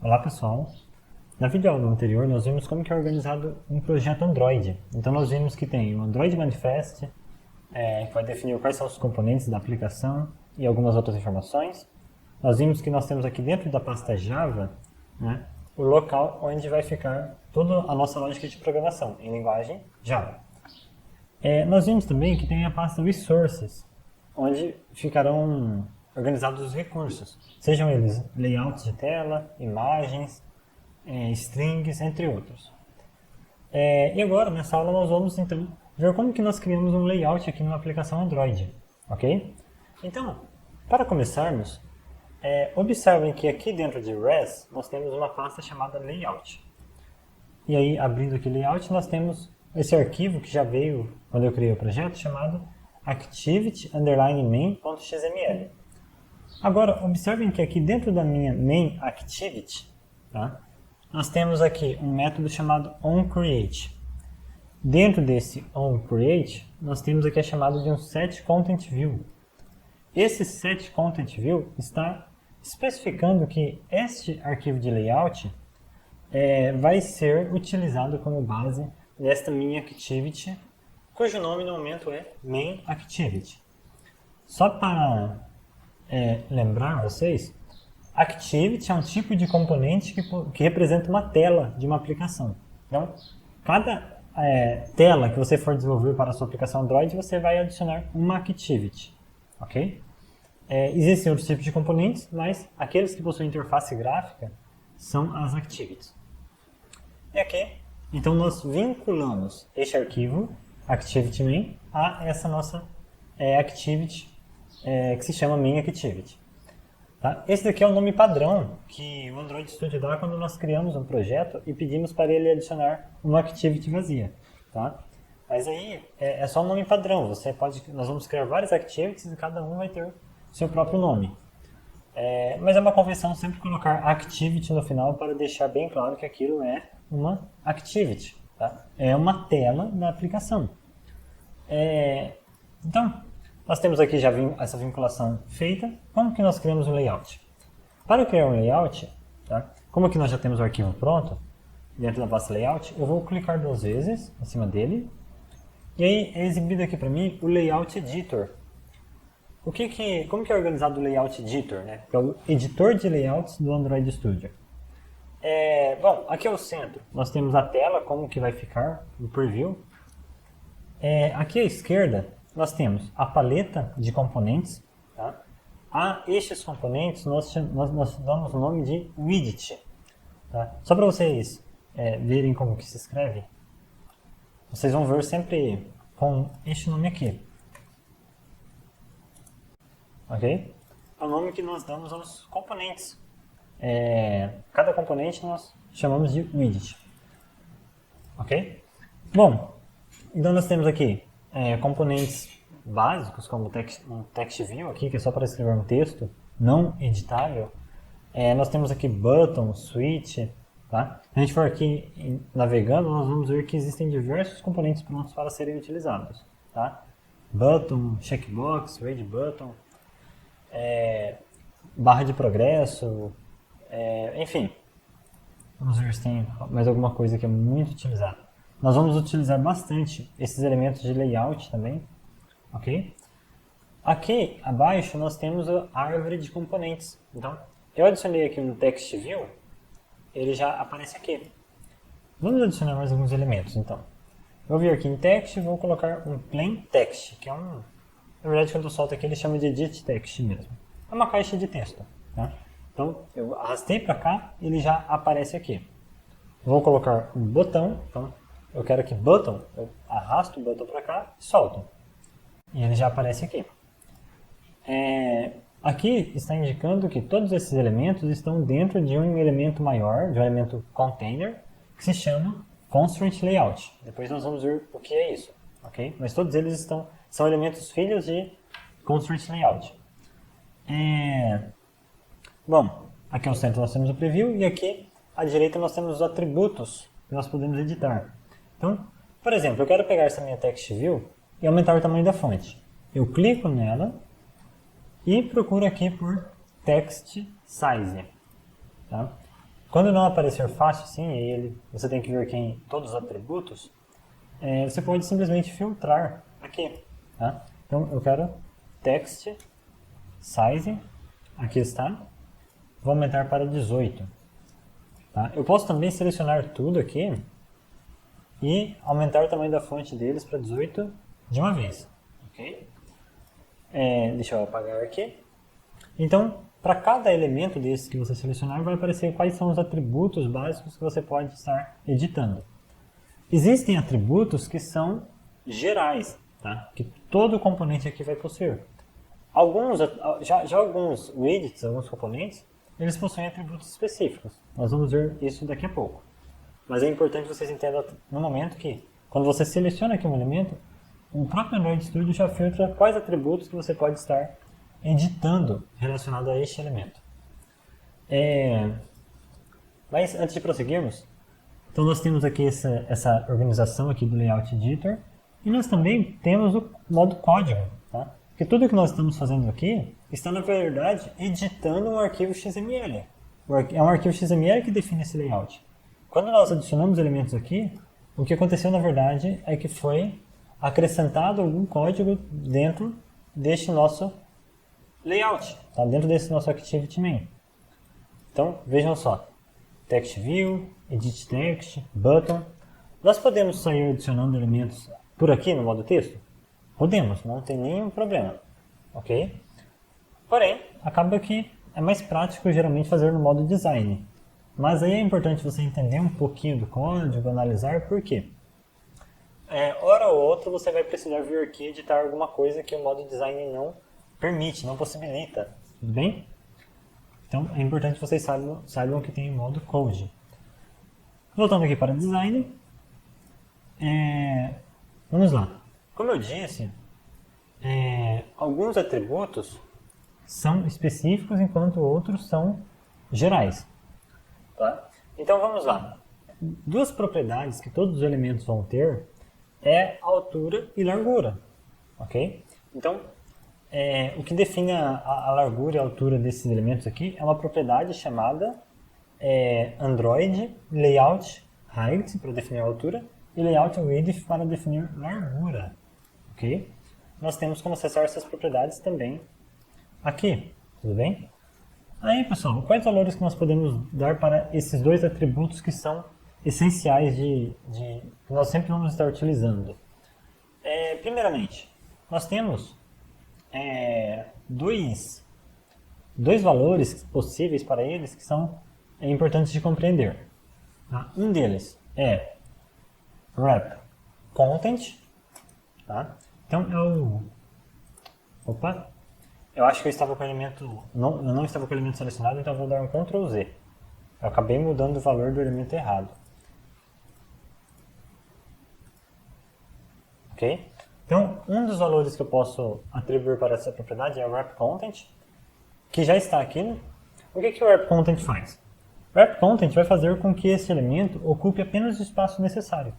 Olá pessoal, na videoaula anterior nós vimos como que é organizado um projeto Android. Então nós vimos que tem o Android Manifest, que vai definir quais são os componentes da aplicação e algumas outras informações. Nós vimos que nós temos aqui dentro da pasta Java, né, o local onde vai ficar toda a nossa lógica de programação em linguagem Java. Nós vimos também que tem a pasta Resources, onde ficarão organizados os recursos, sejam eles layouts de tela, imagens, strings, entre outros. E agora, nessa aula, nós vamos então ver como que nós criamos um layout aqui numa aplicação Android, ok? Então, para começarmos, observem que aqui dentro de Res, nós temos uma pasta chamada Layout. E aí, abrindo aqui Layout, nós temos esse arquivo que já veio quando eu criei o projeto, chamado activity_main.xml. Agora, observem que aqui dentro da minha main activity, tá, nós temos aqui um método chamado onCreate. Dentro desse onCreate, nós temos aqui a chamada de um setContentView. Esse setContentView está especificando que este arquivo de layout vai ser utilizado como base desta minha activity, cujo nome no momento é main activity. Só para lembrar vocês, activity é um tipo de componente que representa uma tela de uma aplicação. Então, cada tela que você for desenvolver para a sua aplicação Android, você vai adicionar uma activity, ok? Existem outros tipos de componentes, mas aqueles que possuem interface gráfica são as activities. E aqui, então nós vinculamos este arquivo, activity main, a essa nossa activity que se chama main activity. Tá? Esse daqui é o nome padrão que o Android Studio dá quando nós criamos um projeto e pedimos para ele adicionar uma activity vazia. Tá? Mas aí é só um nome padrão. Nós vamos criar várias activities e cada um vai ter seu próprio nome. Mas é uma convenção sempre colocar activity no final para deixar bem claro que aquilo é uma activity. Tá? É uma tela da aplicação. Então, nós temos aqui já essa vinculação feita. Como que nós criamos um layout? Para criar um layout, tá? Como que nós já temos o arquivo pronto, dentro da pasta layout, eu vou clicar 2 vezes em cima dele. E aí é exibido aqui para mim o layout editor. Como que é organizado o layout editor? Né? Que é o editor de layouts do Android Studio. Bom, aqui é o centro. Nós temos a tela, como que vai ficar, o preview. Aqui à esquerda, nós temos a paleta de componentes. Tá? A estes componentes nós damos o nome de widget. Tá? Só para vocês verem como que se escreve, vocês vão ver sempre com este nome aqui. Ok? É o nome que nós damos aos componentes. Cada componente nós chamamos de widget. Ok? Bom, então nós temos aqui componentes básicos, como um text view aqui, que é só para escrever um texto não editável. Nós temos aqui button, switch. Tá? Se a gente for aqui navegando, nós vamos ver que existem diversos componentes prontos para serem utilizados. Tá? Button, checkbox, read button, barra de progresso, enfim. Vamos ver se tem mais alguma coisa que é muito utilizada. Nós vamos utilizar bastante esses elementos de layout também, ok? Aqui abaixo nós temos a árvore de componentes. Então, eu adicionei aqui no text view, ele já aparece aqui. Vamos adicionar mais alguns elementos, então. Eu vou vir aqui em text e vou colocar um plain text, que é na verdade, quando eu solto aqui, ele chama de edit text mesmo. É uma caixa de texto, tá? Então, eu arrastei para cá, ele já aparece aqui. Vou colocar um botão, então, eu quero que button, eu arrasto o botão para cá e solto. E ele já aparece aqui. Aqui está indicando que todos esses elementos estão dentro de um elemento maior, de um elemento container, que se chama constraint layout. Depois nós vamos ver o que é isso. Okay? Mas todos eles são elementos filhos de constraint layout. Bom, aqui ao centro nós temos o preview e aqui à direita nós temos os atributos que nós podemos editar. Então, por exemplo, eu quero pegar essa minha text view e aumentar o tamanho da fonte. Eu clico nela e procuro aqui por text size. Tá? Quando não aparecer fácil assim, você tem que ver aqui em todos os atributos, você pode simplesmente filtrar aqui. Tá? Então eu quero text size, aqui está, vou aumentar para 18. Tá? Eu posso também selecionar tudo aqui e aumentar o tamanho da fonte deles para 18 de uma vez. Okay? Deixa eu apagar aqui. Então, para cada elemento desse que você selecionar, vai aparecer quais são os atributos básicos que você pode estar editando. Existem atributos que são gerais, tá? Que todo componente aqui vai possuir. Alguns widgets, alguns componentes, eles possuem atributos específicos. Nós vamos ver isso daqui a pouco. Mas é importante que vocês entendam no momento que, quando você seleciona aqui um elemento, o próprio Android Studio já filtra quais atributos que você pode estar editando relacionado a este elemento. Mas antes de prosseguirmos, então nós temos aqui essa organização aqui do Layout Editor e nós também temos o modo código, tá? Porque tudo que nós estamos fazendo aqui está, na verdade, editando um arquivo XML. É um arquivo XML que define esse layout. Quando nós adicionamos elementos aqui, o que aconteceu, na verdade, é que foi acrescentado algum código dentro deste nosso layout, tá? Dentro desse nosso ActivityMain. Então, vejam só. Text View, Edit Text, Button. Nós podemos sair adicionando elementos por aqui no modo texto? Podemos, não tem nenhum problema. Ok? Porém, acaba que é mais prático geralmente fazer no modo design. Mas aí é importante você entender um pouquinho do código, analisar por quê. Hora ou outra você vai precisar vir aqui editar alguma coisa que o modo design não permite, não possibilita. Tudo bem? Então é importante que vocês saibam que tem o modo code. Voltando aqui para design. Vamos lá. Como eu disse, alguns atributos são específicos enquanto outros são gerais. Tá? Então vamos lá. Duas propriedades que todos os elementos vão ter é altura e largura. Ok? Então, o que define a largura e a altura desses elementos aqui é uma propriedade chamada Android Layout Height, para definir a altura, e Layout Width para definir largura. Ok? Nós temos como acessar essas propriedades também aqui. Tudo bem? Aí, pessoal, quais valores que nós podemos dar para esses dois atributos que são essenciais que nós sempre vamos estar utilizando? Primeiramente, nós temos dois valores possíveis para eles que são importantes de compreender. Tá? Um deles é wrap content. Tá? Então Opa! Eu acho que eu estava com o elemento. Eu não estava com o elemento selecionado, então eu vou dar um Ctrl Z. Eu acabei mudando o valor do elemento errado. Ok? Então, um dos valores que eu posso atribuir para essa propriedade é o wrap_content, que já está aqui. Né? O que o wrap_content faz? O wrap_content vai fazer com que esse elemento ocupe apenas o espaço necessário.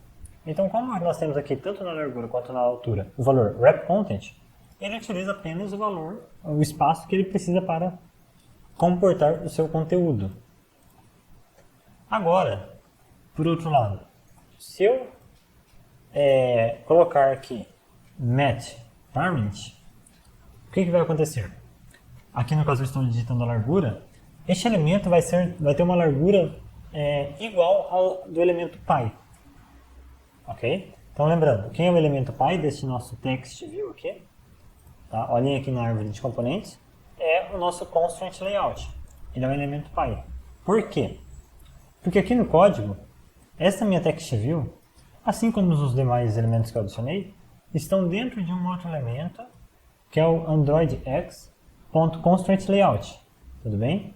Então, como nós temos aqui, tanto na largura quanto na altura, o valor wrap_content, ele utiliza apenas o espaço que ele precisa para comportar o seu conteúdo. Agora, por outro lado, se eu colocar aqui match parent, o que vai acontecer? Aqui no caso eu estou digitando a largura, este elemento vai ter uma largura igual ao do elemento pi. Ok? Então lembrando, quem é o elemento pi deste nosso text view aqui? Tá? Olhem aqui na árvore de componentes, é o nosso constraint layout. Ele é o elemento pi. Por quê? Porque aqui no código, essa minha text view, assim como os demais elementos que eu adicionei, estão dentro de um outro elemento, que é o androidx.constraintLayout. Tudo bem?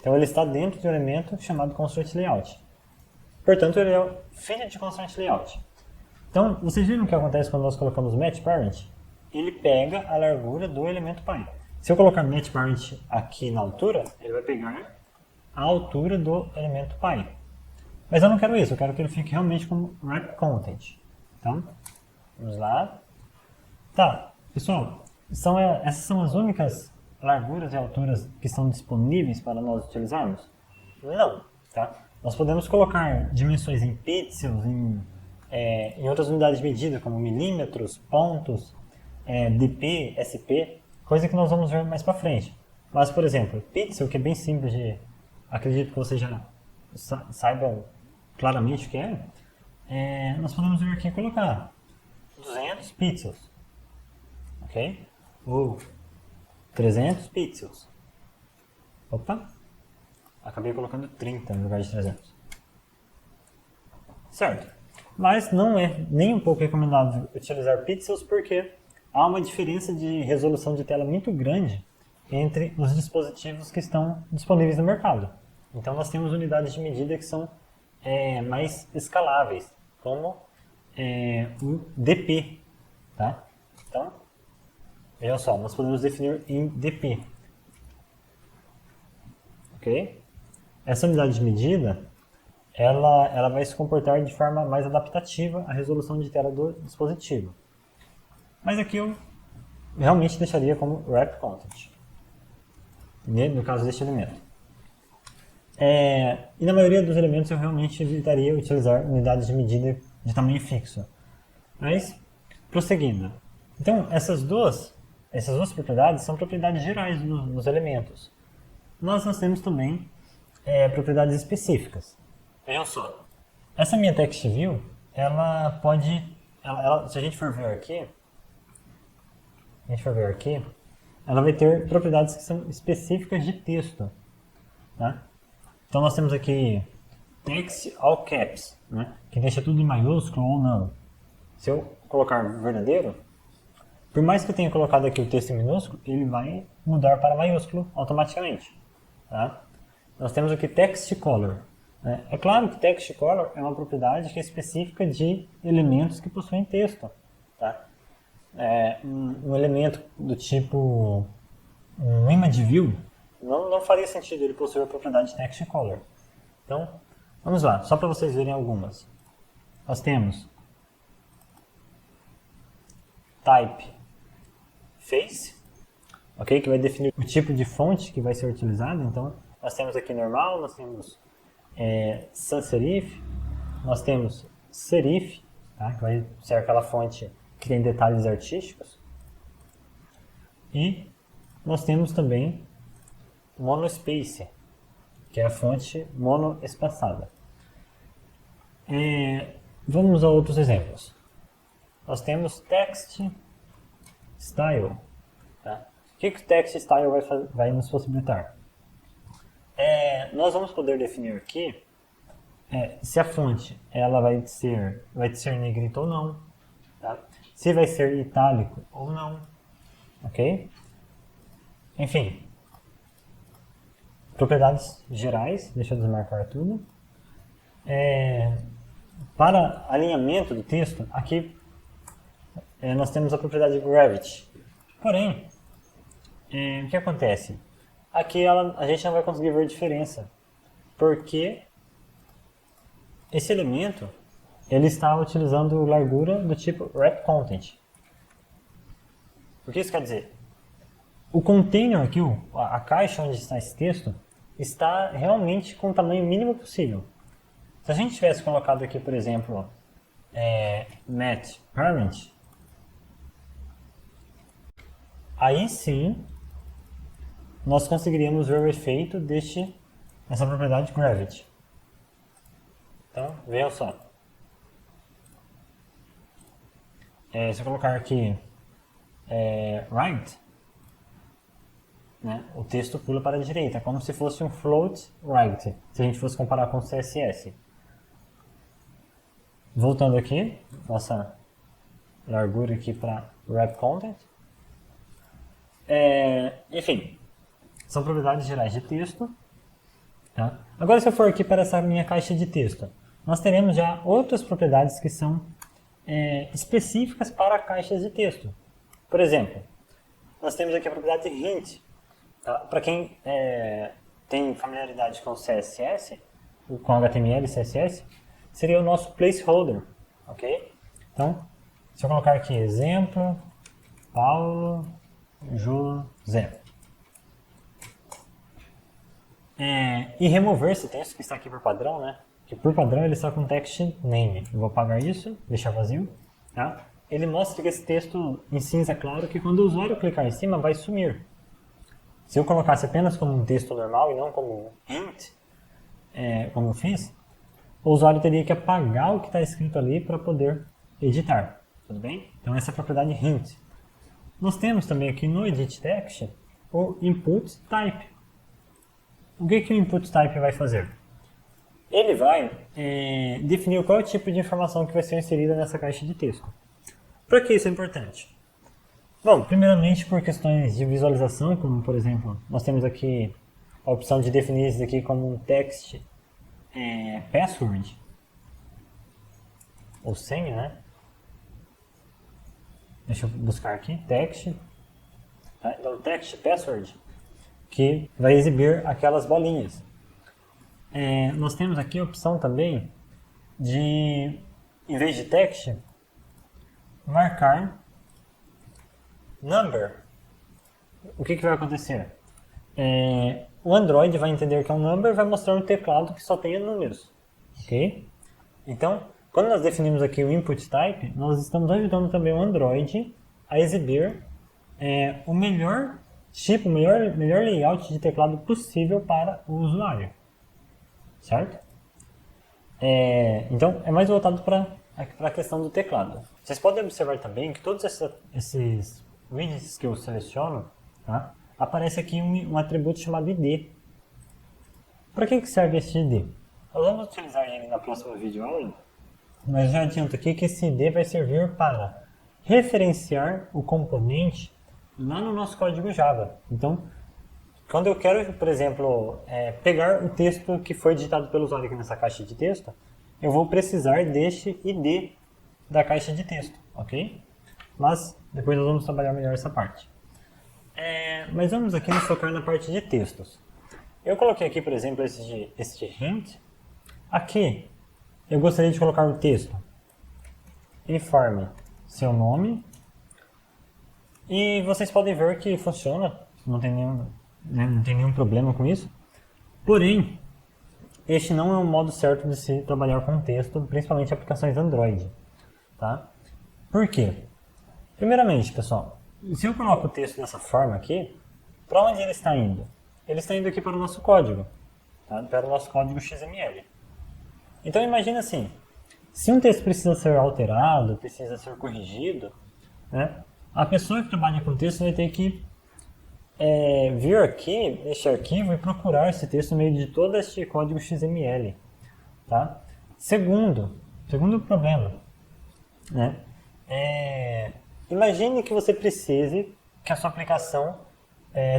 Então ele está dentro de um elemento chamado constraintLayout. Portanto, ele é o filho de constraintLayout. Então, vocês viram o que acontece quando nós colocamos matchParent? Ele pega a largura do elemento pi. Se eu colocar matchParent aqui na altura, ele vai pegar a altura do elemento pi. Mas eu não quero isso, eu quero que ele fique realmente como wrap_content. Então, vamos lá. Tá, pessoal, essas são as únicas larguras e alturas que estão disponíveis para nós utilizarmos? Não, Tá? Nós podemos colocar dimensões em pixels, em outras unidades de medida, como milímetros, pontos, dp, sp, coisa que nós vamos ver mais para frente. Mas, por exemplo, pixel, que é bem simples de... Acredito que vocês já saibam claramente o que nós podemos vir aqui e colocar 200 pixels, ok? Ou 300 pixels. Opa! Acabei colocando 30 no lugar de 300. Certo. Mas não é nem um pouco recomendado utilizar pixels porque há uma diferença de resolução de tela muito grande entre os dispositivos que estão disponíveis no mercado. Então nós temos unidades de medida que são mais escaláveis, como o dp. Tá? Então, veja só, nós podemos definir em dp. Ok? Essa unidade de medida, ela vai se comportar de forma mais adaptativa à resolução de tela do dispositivo. Mas aqui eu realmente deixaria como wrap content, no caso deste elemento. E na maioria dos elementos eu realmente evitaria utilizar unidades de medida de tamanho fixo. Mas, prosseguindo. Então, essas duas propriedades são propriedades gerais dos elementos. Nós temos também propriedades específicas. Vejam só. Essa minha text view, ela pode... se a gente for ver aqui, ela vai ter propriedades que são específicas de texto. Tá? Então nós temos aqui text all caps, né? Que deixa tudo em maiúsculo ou não. Se eu colocar verdadeiro, por mais que eu tenha colocado aqui o texto em minúsculo, ele vai mudar para maiúsculo automaticamente. Tá? Nós temos aqui text color. É claro que text color é uma propriedade que é específica de elementos que possuem texto. Tá? Um elemento do tipo um image view não faria sentido ele possuir a propriedade de text color. Então, vamos lá, só para vocês verem algumas. Nós temos type face, ok, que vai definir o tipo de fonte que vai ser utilizado. Então, nós temos aqui normal, nós temos sans serif, nós temos serif, tá, que vai ser aquela fonte que tem detalhes artísticos. E nós temos também monospace, que é a fonte monoespaçada. Vamos a outros exemplos. Nós temos text style. Tá? O que o text style vai nos possibilitar? Nós vamos poder definir aqui se a fonte ela vai ser negrita ou não, tá? Se vai ser itálico ou não, ok? Enfim, propriedades gerais, deixa eu desmarcar tudo. Para alinhamento do texto, aqui nós temos a propriedade gravity. Porém, o que acontece? Aqui a gente não vai conseguir ver diferença, porque esse elemento ele está utilizando largura do tipo wrap content. O que isso quer dizer? O container aqui, a caixa onde está esse texto, está realmente com o tamanho mínimo possível. Se a gente tivesse colocado aqui, por exemplo, mat parent, aí sim nós conseguiríamos ver o efeito dessa propriedade gravity. Então, veja só. Se eu colocar aqui right, né, o texto pula para a direita, como se fosse um float right, se a gente fosse comparar com o CSS. Voltando aqui, nossa largura aqui para wrap content. Enfim, são propriedades gerais de texto. Tá? Agora, se eu for aqui para essa minha caixa de texto, nós teremos já outras propriedades que são específicas para caixas de texto. Por exemplo, nós temos aqui a propriedade hint. Tá? Para quem tem familiaridade com CSS, com HTML e CSS, seria o nosso placeholder. Ok? Então, se eu colocar aqui exemplo, Paulo, José. e remover esse texto que está aqui por padrão, né? Que por padrão ele está com text name. Eu vou apagar isso, deixar vazio, tá? Ele mostra que esse texto em cinza claro que quando o usuário clicar em cima vai sumir. Se eu colocasse apenas como um texto normal e não como um hint, como eu fiz, o usuário teria que apagar o que está escrito ali para poder editar, tudo bem? Então essa é a propriedade hint. Nós temos também aqui no edit text o input type. O que o input type vai fazer? Ele vai definir qual é o tipo de informação que vai ser inserida nessa caixa de texto. Para que isso é importante? Bom, primeiramente por questões de visualização, como por exemplo, nós temos aqui a opção de definir isso aqui como um text password, ou senha, né? Deixa eu buscar aqui, text, tá? Então text password, que vai exibir aquelas bolinhas. Nós temos aqui a opção também de, em vez de text, marcar number. O que vai acontecer? O Android vai entender que é um number e vai mostrar um teclado que só tenha números. Ok? Então, quando nós definimos aqui o input type, nós estamos ajudando também o Android a exibir o melhor tipo, o melhor layout de teclado possível para o usuário. Certo? Então, é mais voltado para a questão do teclado. Vocês podem observar também que todos esses widgets que eu seleciono, tá? Aparece aqui um atributo chamado ID. Para que serve esse ID? Nós vamos utilizar ele na próxima videoaula, mas já adianto aqui que esse ID vai servir para referenciar o componente lá no nosso código Java. Então, quando eu quero, por exemplo, pegar o texto que foi digitado pelo usuário aqui nessa caixa de texto, eu vou precisar deste ID da caixa de texto, ok? Mas depois nós vamos trabalhar melhor essa parte. Mas vamos aqui nos focar na parte de textos. Eu coloquei aqui, por exemplo, este hint. Aqui, eu gostaria de colocar um texto. Informe seu nome. E vocês podem ver que funciona, não tem nenhum problema com isso. Porém, este não é um modo certo de se trabalhar com texto, principalmente aplicações Android. Tá? Por quê? Primeiramente, pessoal, se eu coloco o texto dessa forma aqui, para onde ele está indo? Ele está indo aqui para o nosso código, tá? Para o nosso código XML. Então imagine assim, se um texto precisa ser alterado, precisa ser corrigido, né? A pessoa que trabalha com texto vai ter que vir aqui neste arquivo e procurar esse texto no meio de todo este código XML. Tá? Segundo problema, né? Imagine que você precise que a sua aplicação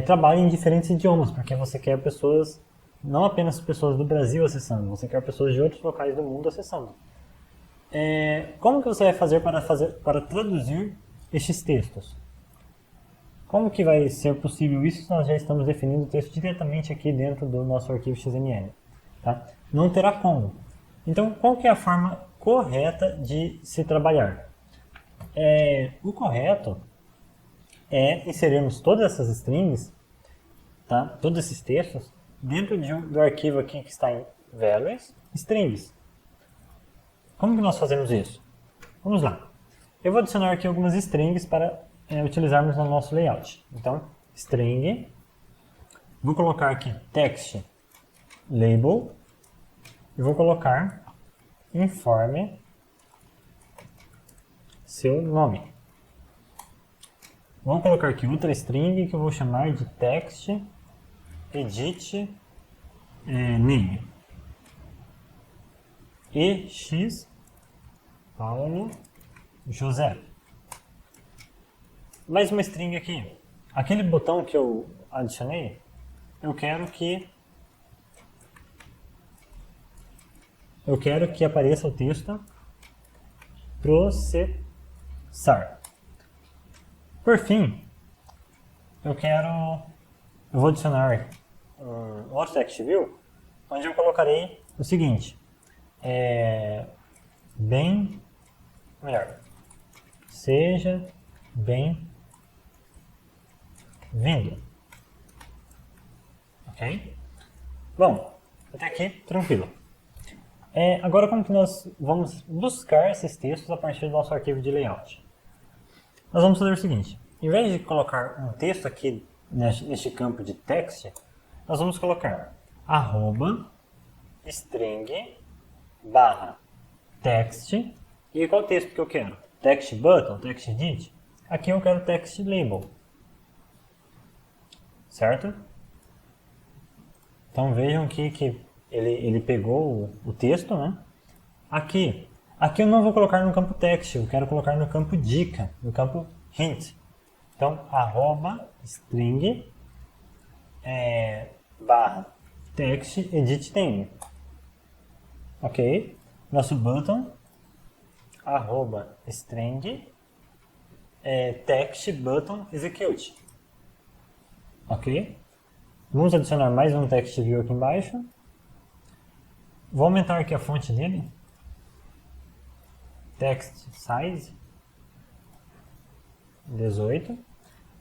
trabalhe em diferentes idiomas, porque você quer pessoas, não apenas pessoas do Brasil acessando, você quer pessoas de outros locais do mundo acessando. Como que você vai fazer para traduzir estes textos? Como que vai ser possível isso se nós já estamos definindo o texto diretamente aqui dentro do nosso arquivo XML? Tá? Não terá como. Então, qual que é a forma correta de se trabalhar? O correto é inserirmos todas essas strings, tá? Todos esses textos, dentro do arquivo aqui que está em values, strings. Como que nós fazemos isso? Vamos lá. Eu vou adicionar aqui algumas strings para utilizarmos no nosso layout. Então, string, vou colocar aqui text label e vou colocar informe seu nome. Vamos colocar aqui outra string que eu vou chamar de text edit name. E x Paulo José. Mais uma string aqui. Aquele botão que eu adicionei, eu quero que apareça o texto processar. Por fim, eu vou adicionar um outro text view, onde eu colocarei o seguinte, seja bem-vindo, ok? Bom, até aqui tranquilo. Agora como que nós vamos buscar esses textos a partir do nosso arquivo de layout? Nós vamos fazer o seguinte, em vez de colocar um texto aqui neste campo de text, nós vamos colocar @string barra text. E qual texto que eu quero? Text button, text edit? Aqui eu quero text label. Certo? Então vejam que ele pegou o texto, né? Aqui eu não vou colocar no campo text, eu quero colocar no campo dica, no campo hint. Então, @string barra text edit name. Ok? Nosso button, @string text button execute. Ok? Vamos adicionar mais um text view aqui embaixo. Vou aumentar aqui a fonte dele. Text size 18.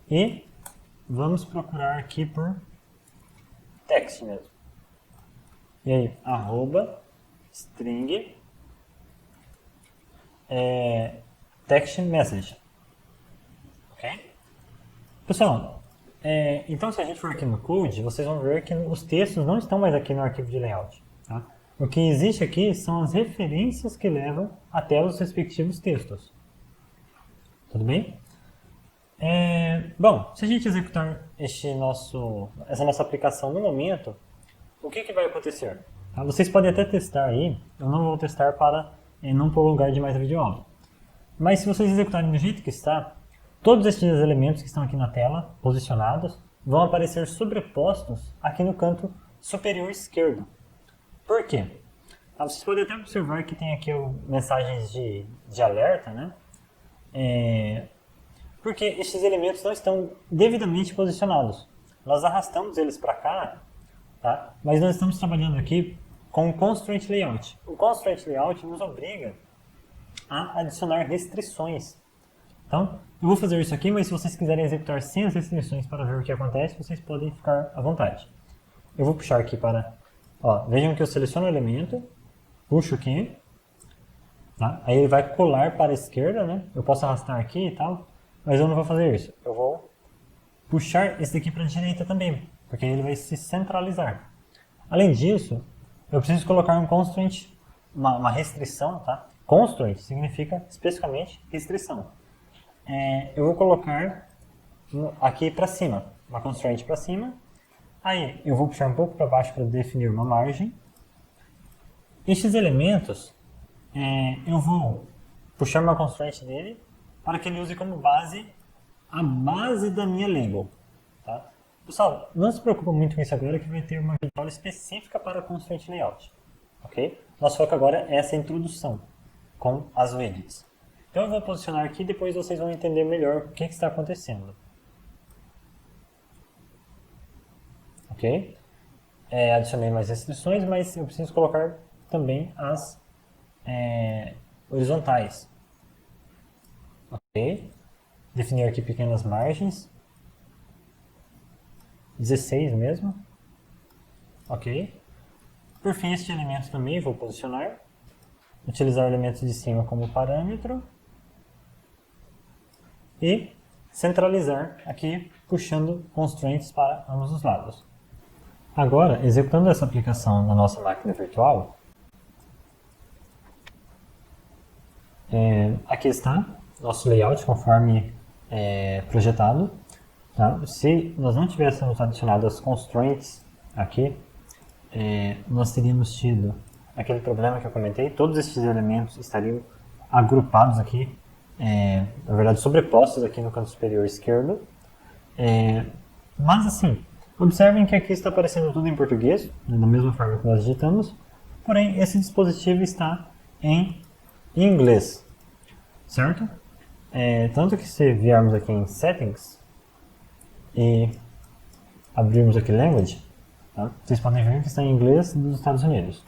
E vamos procurar aqui por text mesmo. E aí, @string text message. Ok? Pessoal, então se a gente for aqui no code, vocês vão ver que os textos não estão mais aqui no arquivo de layout. Tá? O que existe aqui são as referências que levam até os respectivos textos. Tudo bem? Bom, se a gente executar essa nossa aplicação no momento, o que vai acontecer? Tá? Vocês podem até testar aí, eu não vou testar para não prolongar demais a videoaula. Mas se vocês executarem do jeito que está, todos esses elementos que estão aqui na tela, posicionados, vão aparecer sobrepostos aqui no canto superior esquerdo. Por quê? Vocês podem até observar que tem aqui mensagens de alerta, né? Porque esses elementos não estão devidamente posicionados. Nós arrastamos eles para cá, tá? Mas nós estamos trabalhando aqui com o Constraint Layout. O Constraint Layout nos obriga a adicionar restrições. Então, eu vou fazer isso aqui, mas se vocês quiserem executar sem as restrições para ver o que acontece, vocês podem ficar à vontade. Eu vou puxar aqui para... vejam que eu seleciono o elemento, puxo aqui, tá? Aí ele vai colar para a esquerda, né? Eu posso arrastar aqui e tal, mas eu não vou fazer isso. Eu vou puxar esse daqui para a direita também, porque ele vai se centralizar. Além disso, eu preciso colocar um constraint, uma restrição, tá? Constraint significa especificamente restrição. Eu vou colocar aqui para cima, uma constraint para cima. Aí eu vou puxar um pouco para baixo para definir uma margem. Estes elementos, eu vou puxar uma constraint dele para que ele use como base a base da minha label. Tá? Pessoal, não se preocupa muito com isso agora, que vai ter uma videoaula específica para constraint layout. Ok? Nosso foco agora é essa introdução com as widgets. Então eu vou posicionar aqui e depois vocês vão entender melhor o que está acontecendo. Ok? Adicionei mais restrições, mas eu preciso colocar também as horizontais. Ok? Definir aqui pequenas margens. 16 mesmo. Ok? Por fim, este elemento também vou posicionar. Utilizar o elemento de cima como parâmetro. E centralizar aqui, puxando constraints para ambos os lados. Agora, executando essa aplicação na nossa máquina virtual, aqui está nosso layout conforme projetado. Tá? Se nós não tivéssemos adicionado as constraints aqui, nós teríamos tido aquele problema que eu comentei, todos esses elementos estariam agrupados aqui, na verdade sobrepostos aqui no canto superior esquerdo. Mas assim, observem que aqui está aparecendo tudo em português, da mesma forma que nós digitamos, porém esse dispositivo está em inglês, certo? Tanto que se viermos aqui em Settings e abrirmos aqui Language, tá? Vocês podem ver que está em inglês dos Estados Unidos.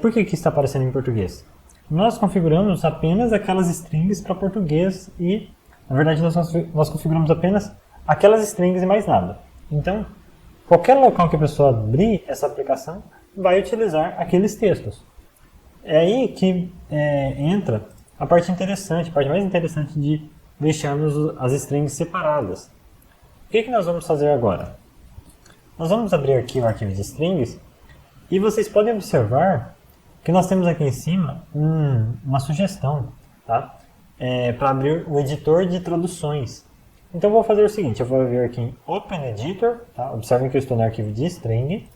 Por que está aparecendo em português? Nós configuramos apenas aquelas strings para português e, na verdade, nós configuramos apenas aquelas strings e mais nada. Então, qualquer local que a pessoa abrir essa aplicação vai utilizar aqueles textos. É aí que entra a parte interessante, a parte mais interessante de deixarmos as strings separadas. O que nós vamos fazer agora? Nós vamos abrir aqui o arquivo de strings e vocês podem observar que nós temos aqui em cima uma sugestão, tá? Para abrir o editor de traduções. Então eu vou fazer o seguinte, eu vou vir aqui em Open Editor, tá? Observem que eu estou no arquivo de string.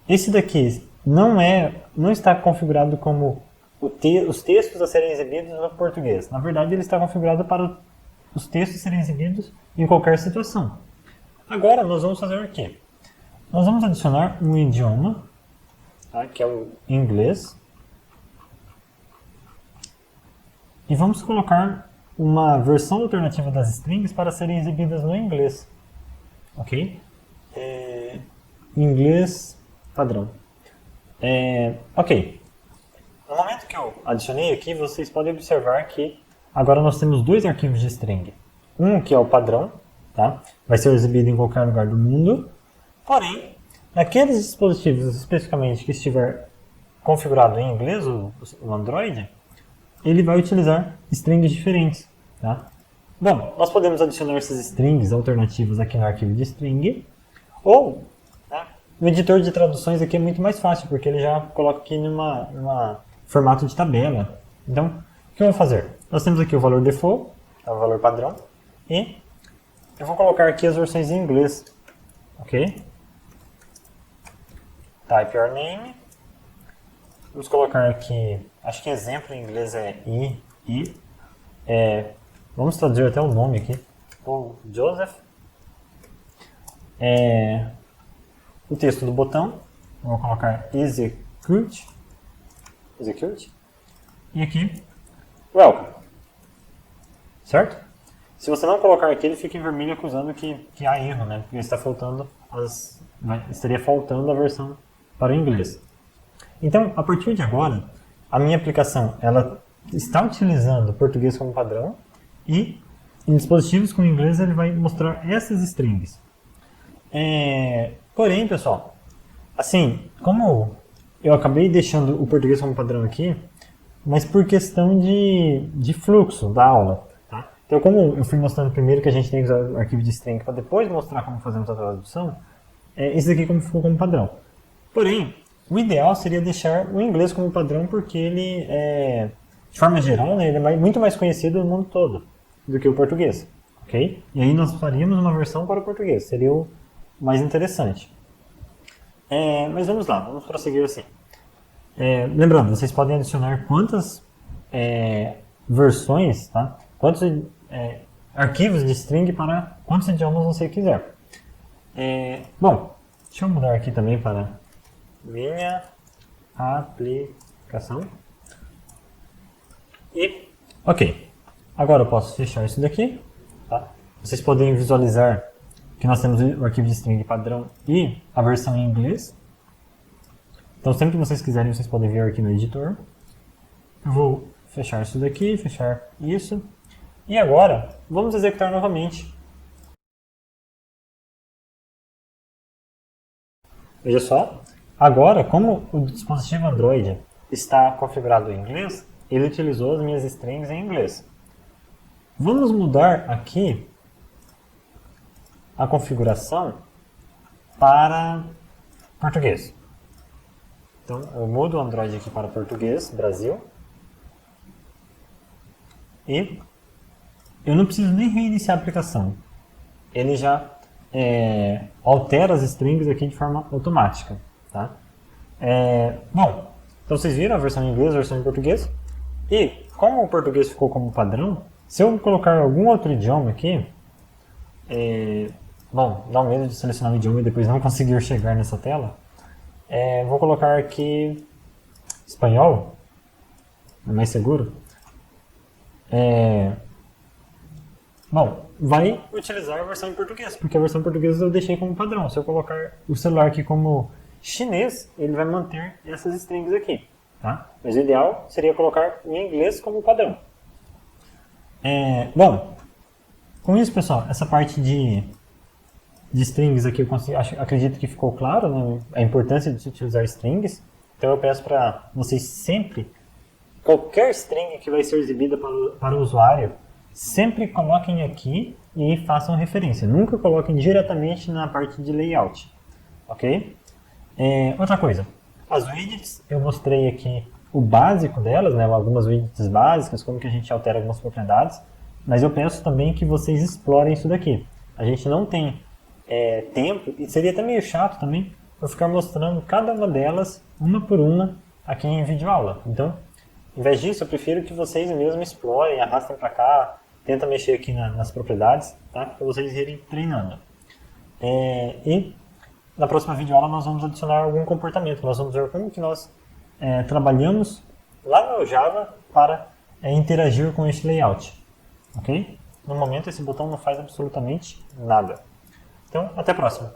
Esse daqui não está configurado como os textos a serem exibidos no português. Na verdade, ele está configurado para os textos serem exibidos em qualquer situação. Agora, nós vamos fazer o quê? Nós vamos adicionar um idioma, tá? Que é o inglês. E vamos colocar uma versão alternativa das strings para serem exibidas no inglês. Ok? Inglês padrão. Ok. No momento que eu adicionei aqui, vocês podem observar que agora nós temos dois arquivos de string. Um que é o padrão, tá? Vai ser exibido em qualquer lugar do mundo. Porém, naqueles dispositivos especificamente que estiver configurado em inglês, o Android, ele vai utilizar strings diferentes, tá? Bom, nós podemos adicionar essas strings alternativas aqui no arquivo de string, ou no editor de traduções aqui é muito mais fácil, porque ele já coloca aqui numa formato de tabela. Então, o que eu vou fazer? Nós temos aqui o valor default, é o valor padrão, e eu vou colocar aqui as versões em inglês, ok? Type your name. Vamos colocar aqui, acho que exemplo em inglês é I. Vamos traduzir até o nome aqui. Paul Joseph. O texto do botão, eu vou colocar execute. E aqui, welcome. Certo? Se você não colocar aqui, ele fica em vermelho acusando que há erro, né? Porque está faltando estaria faltando a versão para o inglês. Então, a partir de agora, a minha aplicação ela está utilizando o português como padrão e em dispositivos com inglês ele vai mostrar essas strings. Porém, pessoal, assim, como eu acabei deixando o português como padrão aqui, mas por questão de fluxo da aula, tá? Então, como eu fui mostrando primeiro que a gente tem que usar o arquivo de string para depois mostrar como fazemos a tradução, esse daqui ficou como padrão. Porém, o ideal seria deixar o inglês como padrão porque ele, de forma geral, né, ele é muito mais conhecido no mundo todo do que o português, ok? E aí nós faríamos uma versão para o português, seria o mais interessante. Mas vamos lá, vamos prosseguir assim. Lembrando, vocês podem adicionar quantas versões, tá? Quantos arquivos de string para quantos idiomas você quiser. Bom, deixa eu mudar aqui também para minha aplicação. E, ok. Agora eu posso fechar isso daqui. Tá? Vocês podem visualizar que nós temos o arquivo de string padrão e a versão em inglês. Então sempre que vocês quiserem, vocês podem vir aqui no editor. Eu vou fechar isso daqui, fechar isso. E agora, vamos executar novamente. Veja só, agora como o dispositivo Android está configurado em inglês, ele utilizou as minhas strings em inglês. Vamos mudar aqui a configuração para português. Então, eu mudo o Android aqui para português, Brasil. E eu não preciso nem reiniciar a aplicação. Ele já altera as strings aqui de forma automática. Tá? Bom, então vocês viram a versão em inglês, a versão em português. E como o português ficou como padrão, se eu colocar algum outro idioma aqui, bom, dá um medo de selecionar um idioma e depois não conseguir chegar nessa tela. Vou colocar aqui espanhol, é mais seguro. Bom, vai utilizar a versão em português, porque a versão em português eu deixei como padrão. Se eu colocar o celular aqui como chinês, ele vai manter essas strings aqui. Tá? Mas o ideal seria colocar em inglês como padrão. Bom, com isso, pessoal, essa parte de de strings aqui, acredito que ficou claro, né, a importância de utilizar strings. Então eu peço para vocês sempre, qualquer string que vai ser exibida para o usuário, sempre coloquem aqui e façam referência. Nunca coloquem diretamente na parte de layout, ok? Outra coisa, as widgets, eu mostrei aqui o básico delas, né, algumas widgets básicas, como que a gente altera algumas propriedades, mas eu peço também que vocês explorem isso daqui. A gente não tem tempo, e seria até meio chato também, eu ficar mostrando cada uma delas, uma por uma, aqui em videoaula. Então, em vez disso, eu prefiro que vocês mesmos explorem, arrastem para cá, tentem mexer aqui nas propriedades, tá? Para vocês irem treinando. E na próxima videoaula nós vamos adicionar algum comportamento. Nós vamos ver como que nós trabalhamos lá no Java para interagir com este layout. Ok? No momento esse botão não faz absolutamente nada. Então, até a próxima.